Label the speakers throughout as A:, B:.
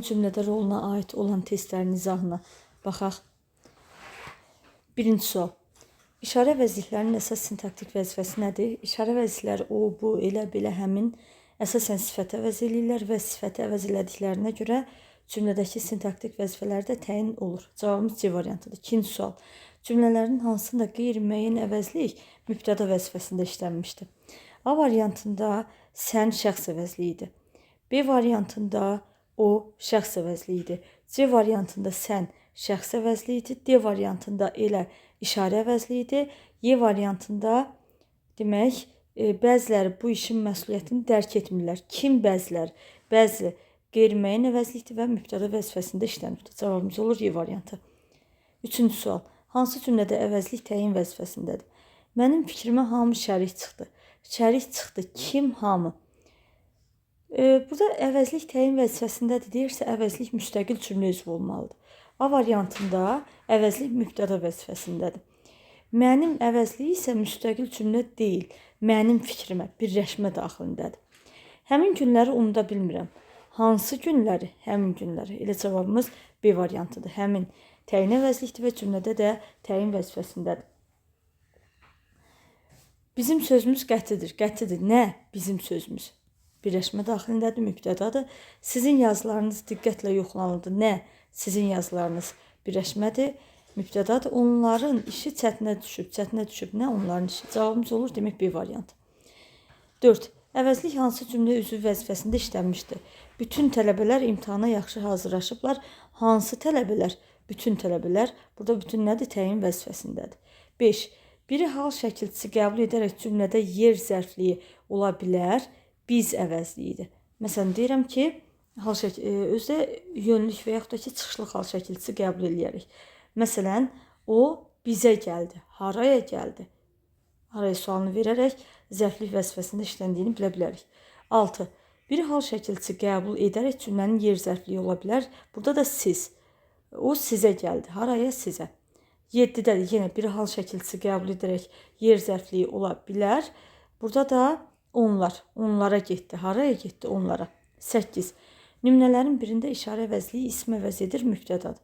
A: cümlədə roluna aid olan testlərin izahına baxaq. Birinci sual. İşarə vəziflərinin əsas sintaktik vəzifəsi nədir? İşarə vəzifələri o, bu, elə, belə, həmin əsasən sifətə əvəz edirlər və sifəti əvəz elədiklərinə görə cümlədəki sintaktik vəzifələr də təyin olur. Cavabımız C variantıdır. İkinci sual. Cümlələrin hansında qeyri-müəyyən əvəzlik mübtəda vəzifəsində işlənmişdir? A variantında sən şəxs əvəzliyi idi. B variantında o şəxs əvəzliyi idi. C variantında sən şəxs əvəzliyi idi. D variantında elə işarə əvəzliyi idi. Y variantında demək bəziləri bu işin məsuliyyətini dərk etmirlər. Kim bəziləri? Bəzi qeyri-müəyyən əvəzlikdir və mübtəda vəzifəsində işlənir. Cavabımız olur Y variantı. Üçüncü sual. Hansı cümlədə əvəzlik təyin vəzifəsindədir? Mənim fikrimə hamı şərik çıxdı. Şərik çıxdı. Kim? Hamı. Burada əvəzlik təyin vəzifəsindədir deyirsə, əvəzlik müstəqil cümlə üzvü olmalıdır. A variantında əvəzlik mübtəda vəzifəsindədir. Mənim əvəzlik isə müstəqil cümlə deyil. Mənim fikrimə, birləşmə daxilindədir. Həmin günləri unuda bilmirəm. Hansı günləri? Həmin günləri. Elə cavabımız B variantıdır. Həmin təyin əvəzlikdir və cümlədə də təyin vəzifəsindədir. Bizim sözümüz qətidir. Qətidir. Nə? Bizim sözümüz. Birləşmə daxilindədir, mübtədadır. Sizin yazılarınız diqqətlə yoxlanıldı. Nə? Sizin yazılarınız birləşmədir, mübtədadır. Onların işi çətinə düşüb. Çətinə düşüb. Nə? Onların işi. Cavabımız olur. Demək B variantı. 4. Əvəzlik hansı cümlə üzvü vəzifəsində işlənmişdir? Bütün tələbələr imtahana yaxşı hazırlaşıblar. Hansı tələbələr? Bütün tələbələr. Burada bütün nədir? Təyin vəzifəsindədir. 5. Biri hal şəkilçisi qəbul edərək cümlədə yer zərfliyi ola bilər, biz əvəzliyidir. Məsələn, deyirəm ki, özdə yönlük və yaxud da ki, çıxışlıq hal şəkilçisi qəbul edərək. Məsələn, o bizə gəldi. Haraya gəldi? Haraya sualını verərək zərflik vəzifəsində işləndiyini bilə bilərik. 6. Biri hal şəkilçisi qəbul edərək cümlənin yer zərfliyi ola bilər. Burada da siz. O sizə gəldi. Haraya? Sizə. 7-də yenə bir hal şəkilçisi qəbul edərək yer zərfliyi ola bilər. Burada da onlar. Onlara getdi. Haraya getdi? Onlara. 8. Nümunələrin birində işarə əvəzliyi ism əvəz edir, mübtədadır.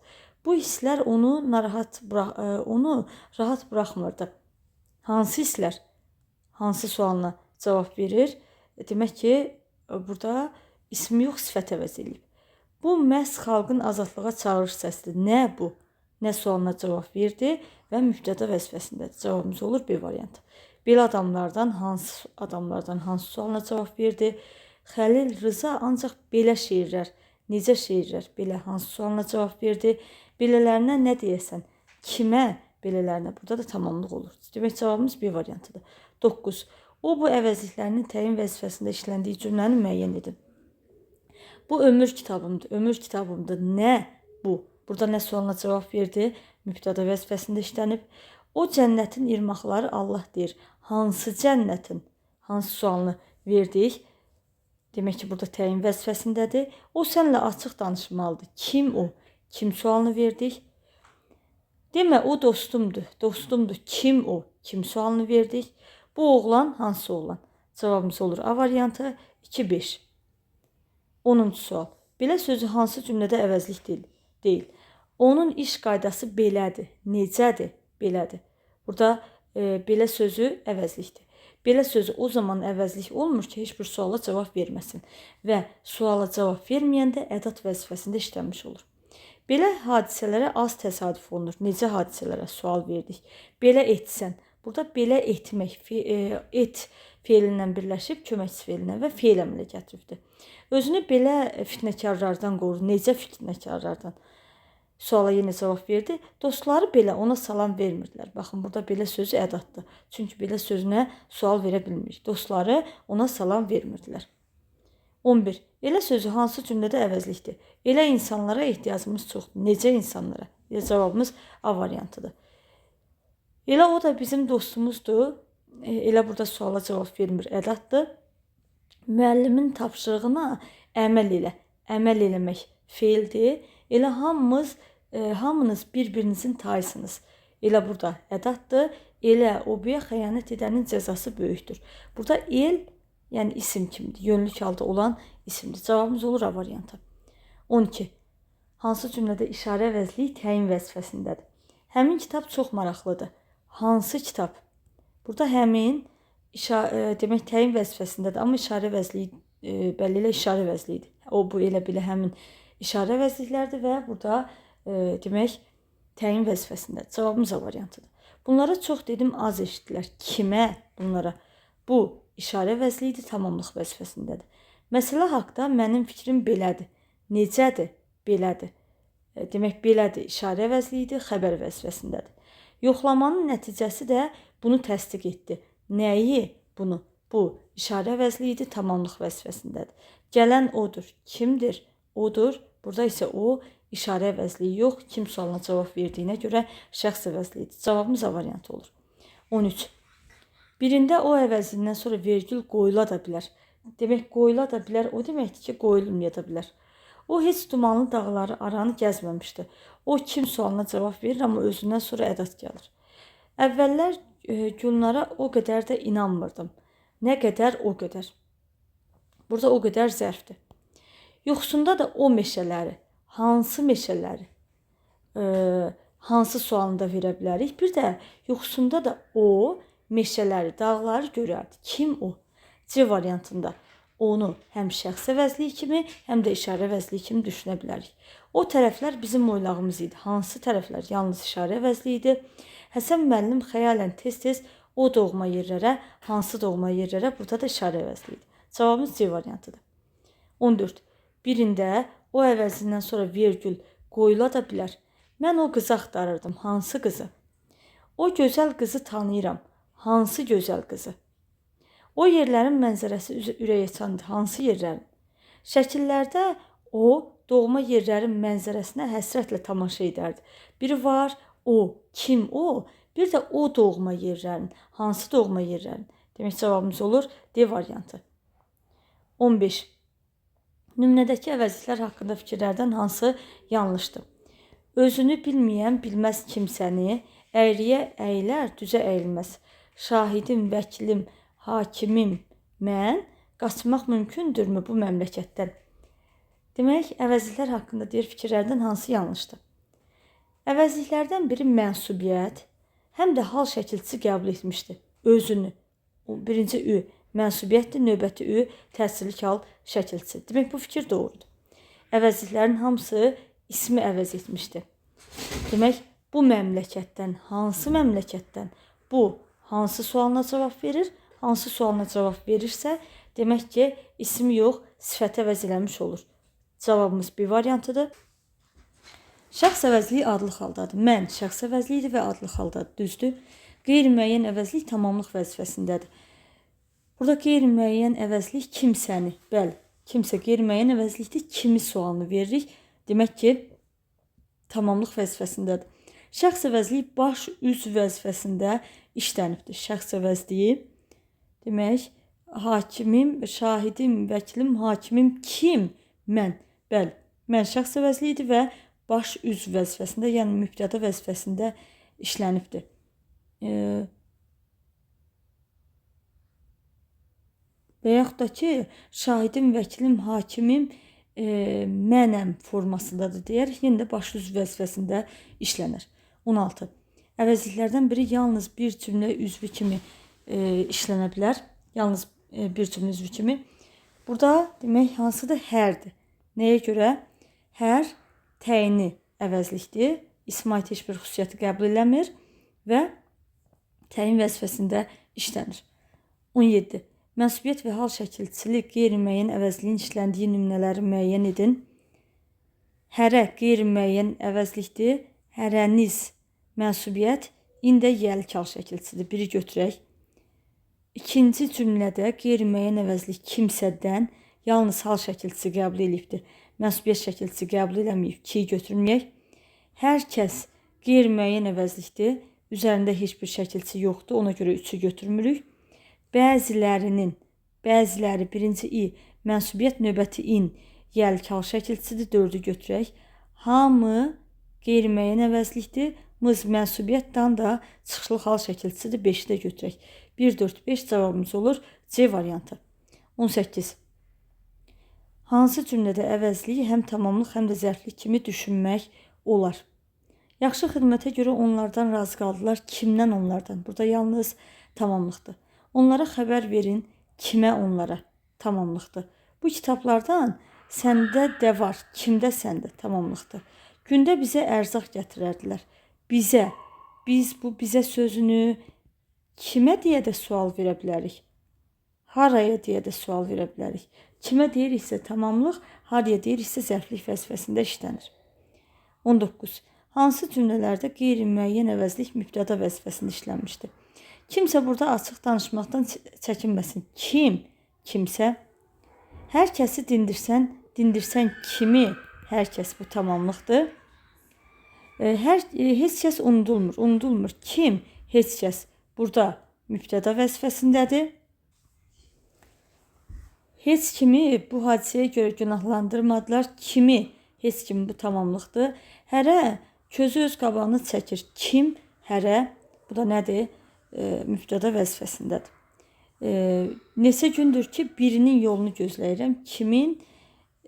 A: Bu hisslər onu rahat buraxmırdı. Hansı hisslər? Hansı sualına cavab verir? Demək ki, burada ism yox, sifət əvəz edilib. Bu məhz xalqın azadlığa çağırış səsidir. Nə bu? Nə sualına cavab verdi və mübtəda vəzifəsindədir. Cavabımız olur B variantı. Belə adamlardan hansı sualına cavab verdi? Xəlil Rıza ancaq belə şeirlər, necə şeirlər, belə hansı sualına cavab verdi? Belələrinə nə deyəsən? Kimə? Belələrinə. Burada da tamamlıq olur. Demək cavabımız B variantıdır. 9. O bu əvəzliklərinin təyin vəzifəsində işləndiyi cümləni müəyyən edin. Bu ömür kitabımdır. Ömür kitabımdır. Nə bu? Burada nə sualına cavab verdi? Mübtəda vəzifəsində işlənib. O cənnətin irmaqları Allah deyir. Hansı cənnətin? Hansı sualını verdik? Demək ki, burada təyin vəzifəsindədir. O sənlə açıq danışmalıdır. Kim o? Kim sualını verdik? Demə, o dostumdur. Dostumdur. Kim o? Kim sualını verdik? Bu oğlan hansı oğlan? Cavabımız olur A variantı 2-5. 10-cu sual. Belə sözü hansı cümlədə əvəzlik deyil? Onun iş qaydası belədir. Necədir? Belədir. Burada belə sözü əvəzlikdir. Belə sözü o zaman əvəzlik olmur ki, heç bir suala cavab verməsin və suala cavab verməyəndə ədat vəzifəsində işlənmiş olur. Belə hadisələrə az təsadüf olunur. Necə hadisələrə sual verdik? Belə etsən. Burada belə etmək, et feilindən birləşib köməkçi feilinə və feil əmələ gətiribdir. Özünü belə fitnəkarlardan qorur. Necə fitnəkarlardan? Suala yenə cavab verdi. Dostları belə ona salam vermirdilər. Baxın, burada belə sözü ədatdır. Çünki belə sözünə sual verə bilmirik. Dostları ona salam vermirdilər. 11. Elə sözü hansı cümlədə əvəzlikdir? Elə insanlara ehtiyacımız çoxdur. Necə insanlara? Cavabımız A variantıdır. Elə o da bizim dostumuzdur. Elə burada suala cavab vermir. Ədatdır. Müəllimin tapşırığına əməl elə. Əməl eləmək feildir. Elə hamınız bir-birinizin tayısınız. Elə burada ədatdır. Elə obuya xəyanət edənin cəzası böyükdür. Burada el, yəni isim kimdir? Yönlük halda olan isimdir. Cavabımız olur A variantı. 12. Hansı cümlədə işarə əvəzliyi təyin vəzifəsindədir? Həmin kitab çox maraqlıdır. Hansı kitab? Burada həmin demək təyin vəzifəsindədir, amma işarə əvəzliyi bəlli ilə işarə əvəzliyidir. O, bu elə belə həmin işarə əvəzliklərdir və burada demək təyin vəzifəsindədir. Cavabımız A variantıdır. Bunlara çox dedim, az eşitdilər. Kimə? Bunlara. Bu işarə əvəzliyidir, tamamlıq vəzifəsindədir. Məsələ haqqında mənim fikrim belədir. Necədir? Belədir. Demək belədir, işarə əvəzliyidir, xəbər vəzifəsindədir. Yoxlamanın nəticəsi də bunu təsdiq etdi. Nəyi? Bunu. Bu işarə əvəzliyidir, tamamlıq vəzifəsindədir. Gələn odur. Kimdir? Odur. Burada isə o işarə əvəzliyi yox. Kim sualına cavab verdiyinə görə şəxs əvəzliyidir. Cavabımız A variantı olur. 13. Birində o əvəzindən sonra vergül qoyula da bilər. Demək qoyula da bilər o deməkdir ki, qoyulmaya da bilər. O heç dumanlı dağları aranı gəzməmişdi. O kim sualına cavab verir, amma özündən sonra ədat gəlir. Əvvəllər Gülnara o qədər də inanmırdım. Nə qədər o qədər. Burada o qədər zərfdir. Yoxsunda da o meşələri, hansı meşələri, hansı sualını da verə bilərik. Bir də yoxsunda da o meşələri, dağları görərdi. Kim o? C variantında onu həm şəxs əvəzliyi kimi, həm də işarə əvəzliyi kimi düşünə bilərik. O tərəflər bizim oylağımız idi. Hansı tərəflər? Yalnız işarə əvəzliyi idi. Həsən müəllim xəyalən tez-tez o doğma yerlərə, hansı doğma yerlərə, burada da işarə əvəzliyi idi. Cavabımız C variantıdır. 14. Birində o əvəzindən sonra vergül qoyula da bilər. Mən o qızı axtarırdım. Hansı qızı? O gözəl qızı tanıyıram. Hansı gözəl qızı? O yerlərin mənzərəsi ürəkaçandır. Hansı yerlərin? Şəkillərdə o doğma yerlərin mənzərəsinə həsrətlə tamaşa edərdi. Biri var, o, kim o? Bir də o doğma yerlərin. Hansı doğma yerlərin? Demək cavabımız olur D variantı. 15. Nümunədəki əvəzliklər haqqında fikirlərdən hansı yanlışdır? Özünü bilməyən bilməz kimsəni, əyriyə əyilər, düzə əyilməz. Şahidim, vəkilim, hakimim, mən, qaçmaq mümkündürmü bu məmləkətdən? Demək, əvəzliklər haqqında deyir fikirlərdən hansı yanlışdır? Əvəzliklərdən biri mənsubiyyət, həm də hal şəkilçisi qəbul etmişdi. Özünü. Birinci ü, mənsubiyyətdir, növbəti ü, təsirlik hal şəkilçisi. Demək, bu fikir doğrudur. Əvəzliklərin hamısı ismi əvəz etmişdi. Demək, bu məmləkətdən, hansı məmləkətdən? Bu, hansı sualına cavab verir? Hansı sualına cavab verirsə, demək ki, ismi yox, sifəti əvəz eləmiş olur. Cavabımız B variantıdır. Şəxs əvəzliyi adlıq haldadır. Mən şəxs əvəzliyidir və adlıq haldadır. Düzdür. Qeyri-müəyyən əvəzlik tamamlıq vəzifəsindədir. Burada qeyri-müəyyən əvəzlik kimsəni, bəli, kimsə qeyri-müəyyən əvəzlikdir, kimi sualını veririk. Demək ki, tamamlıq vəzifəsindədir. Şəxs əvəzliyi baş üz vəzifəsində işlənibdir. Şəxs əvəzliyi demək, hakimim, şahidim, vəkilim, hakimim, kim? Mən. Bəli, mən şəxs əvəzliyidir və baş üz vəzifəsində, yəni mübtəda vəzifəsində işlənibdir. Və yaxud da ki, şahidim, vəkilim, hakimim, mənəm formasındadır deyərək, yenə də baş üz vəzifəsində işlənir. 16. Əvəzliklərdən biri yalnız bir cümlə üzvü kimi işlənə bilər. Yalnız bir cümlə üzvü kimi. Burada demək hansıdır? Hərdir. Nəyə görə? Hər təyini əvəzlikdir. İsm ait heç bir xüsusiyyəti qəbul eləmir və təyin vəzifəsində işlənir. 17. Mənsubiyyət və hal şəkilçilik qeyri-müəyyən əvəzliyin işləndiyi nümunələri müəyyən edin. Hərə qeyri-müəyyən əvəzlikdir. Hərəniz mənsubiyyət, ində yəlik hal şəkilçisidir. Biri götürək. İkinci cümlədə qeyri-müəyyən əvəzlik kimsədən yalnız hal şəkilçisi qəbul edibdir. Mənsubiyyət şəkilçisi qəbul eləməyib. 2-yi götürməyək. Hər kəs qeyri-müəyyən əvəzlikdir. Üzərində heç bir şəkilçisi yoxdur. Ona görə 3-ü götürmürük. Bəzilərinin, bəziləri birinci i, mənsubiyyət növbəti in, yəlik hal şəkilçisidir. 4-ü götürək. Hamı qeyri-müəyyən əvəzlikdir. Mız mənsubiyyətdən da çıxışlıq hal şəkilçisidir. 5-i də götürək. 1, 4, 5 cavabımız olur C variantı. 18. Hansı cümlədə əvəzliyi həm tamamlıq, həm də zərflik kimi düşünmək olar? Yaxşı xidmətə görə onlardan razı qaldılar. Kimdən onlardan? Burada yalnız tamamlıqdır. Onlara xəbər verin. Kimə onlara? Tamamlıqdır. Bu kitablardan səndə də var. Kimdə səndə? Tamamlıqdır. Gündə bizə ərzaq gətirərdilər. Bizə. Biz bu bizə sözünü kimə deyə də sual verə bilərik? Haraya deyə də sual verə bilərik. Kimə deyiriksə tamamlıq, haraya deyiriksə zərflik vəzifəsində işlənir. 19. Hansı cümlələrdə qeyri-müəyyən əvəzlik mübtəda vəzifəsində işlənmişdir? Kimsə burada açıq danışmaqdan çəkinməsin. Kim? Kimsə. Hər kəsi dindirsən, dindirsən kimi? Hər kəs bu tamamlıqdır. Heç kəs unudulmur, unudulmur. Kim? Heç kəs burada mübtəda vəzifəsindədir. Heç kimi bu hadisəyə görə günahlandırmadılar. Kimi? Heç kimi bu tamamlıqdır. Hərə közü öz qabağını çəkir. Kim? Hərə. Bu da nədir? Mübtəda vəzifəsindədir. Neçə gündür ki, birinin yolunu gözləyirəm. Kimin?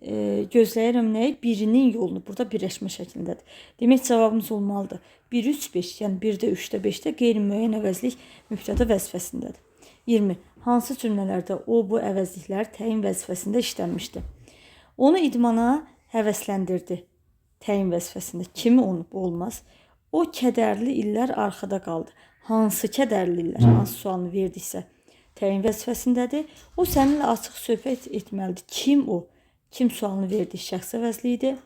A: Gözləyirəm nəyi? Birinin yolunu. Burada birləşmə şəklindədir. Demək cavabımız olmalıdır. 1, 3, 5, yəni 1-də, 3-də, 5-də qeyri-müəyyən əvəzlik mübtəda vəzifəsindədir. 20. Hansı cümlələrdə o, bu əvəzliklər təyin vəzifəsində işlənmişdir? Onu idmana həvəsləndirdi. Təyin vəzifəsində. Kimi onu? Bu olmaz. O kədərli illər arxada qaldı. Hansı kədərli illər? Hansı sualını verdiksə təyin vəzifəsindədir. O səninlə açıq söhbət etməlidir. Kim o? Kim sualını verdiyi şəxs əvəzliyidir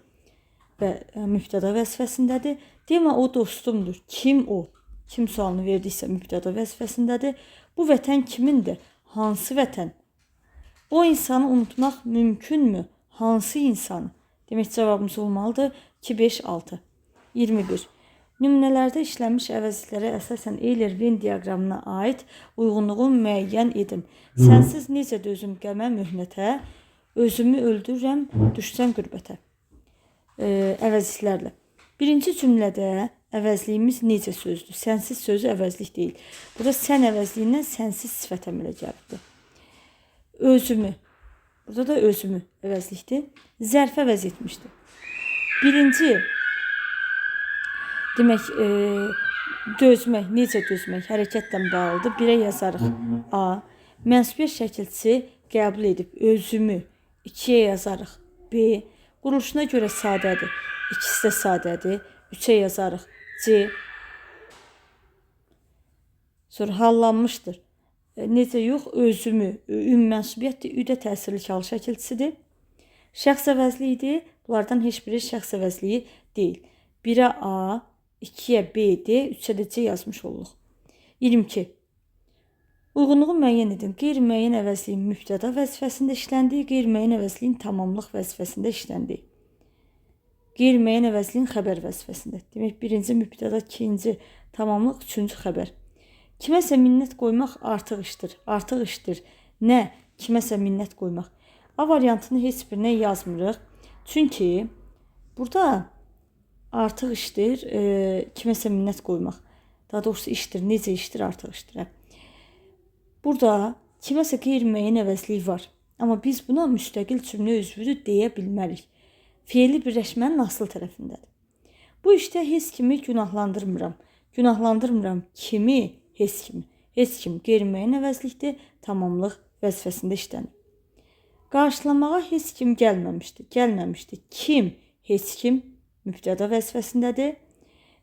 A: və mübtəda vəzifəsindədir. Demə o dostumdur. Kim o? Kim sualını verdiysə mübtəda vəzifəsindədir. Bu vətən kimindir? Hansı vətən? O insanı unutmaq mümkünmü? Hansı insanı? Demək cavabımız olmalıdır 2, 5, 6. 21. Nümunələrdə işlənmiş əvəzliklərə əsasən Eyler-Venn diaqramına aid uyğunluğu müəyyən edin. Sənsiz necə dözüm qəmə möhnətə, özümü öldürürəm, düşsən qürbətə. Əvəzliklərlə. Birinci cümlədə əvəzliyimiz necə sözdür? Sənsiz sözü əvəzlik deyil. Burada sən əvəzliyindən sənsiz sifət əmələ gəlibdir. Özümü. Burada da özümü əvəzlikdir. Zərfə əvəz etmişdir. Birinci, demək, dözmək, necə dözmək hərəkətlə bağlıdır. 1-ə yazarıq A. Mənsubiyyət şəkilçisi qəbul edib özümü 2-yə yazarıq B. Quruluşuna görə sadədir. İkisi də sadədir. 3-ə yazarıq C. Sonra hallanmışdır. Necə yox? Özümü. Üm mənsubiyyətdir. Üdə təsirli kalı şəkilçisidir. Şəxs əvəzliyidir. Bunlardan heç biri şəxs əvəzliyi deyil. 1-ə A, 2-yə B, D, 3-ə də C yazmış oluruq. 22. Uyğunluğu müəyyən edin. Qeyri-müəyyən əvəzliyin mübtəda vəzifəsində işləndiyi, qeyri-müəyyən əvəzliyin tamamlıq vəzifəsində işləndiyi. Qeyri-müəyyən əvəzliyin xəbər vəzifəsində. Demək, birinci mübtəda, ikinci tamamlıq, üçüncü xəbər. Kiməsə minnət qoymaq artıq işdir. Artıq işdir. Nə? Kiməsə minnət qoymaq. A variantını heç birinə yazmırıq. Çünki burada artıq işdir, kiməsə minnət qoymaq. Daha doğrusu işdir. Necə işdir? Artıq işdir. Burada kiməsə qeyri-müəyyən əvəzlik var. Amma biz buna müstəqil cümlə üzvüdür deyə bilmərik. Fe'li birləşmənin asıl tərəfindədir. Bu işdə heç kimi günahlandırmıram. Günahlandırmıram kimi? Heç kimi. Heç kim qeyri-müəyyən əvəzlikdir, tamamlıq vəzifəsində işlənir. Qarşılamağa heç kim gəlməmişdi. Gəlməmişdi. Kim? Heç kim mübtəda vəzifəsindədir.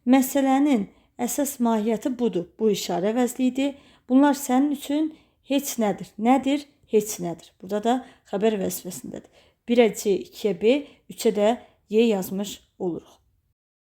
A: Məsələnin əsas mahiyyəti budur. Bu işarə əvəzliyidir. Bunlar sənin üçün heç nədir. Nədir? Heç nədir. Burada da xəbər vəzifəsindədir. 1-ə C, 2-yə B, 3-ə də Y yazmış oluruq.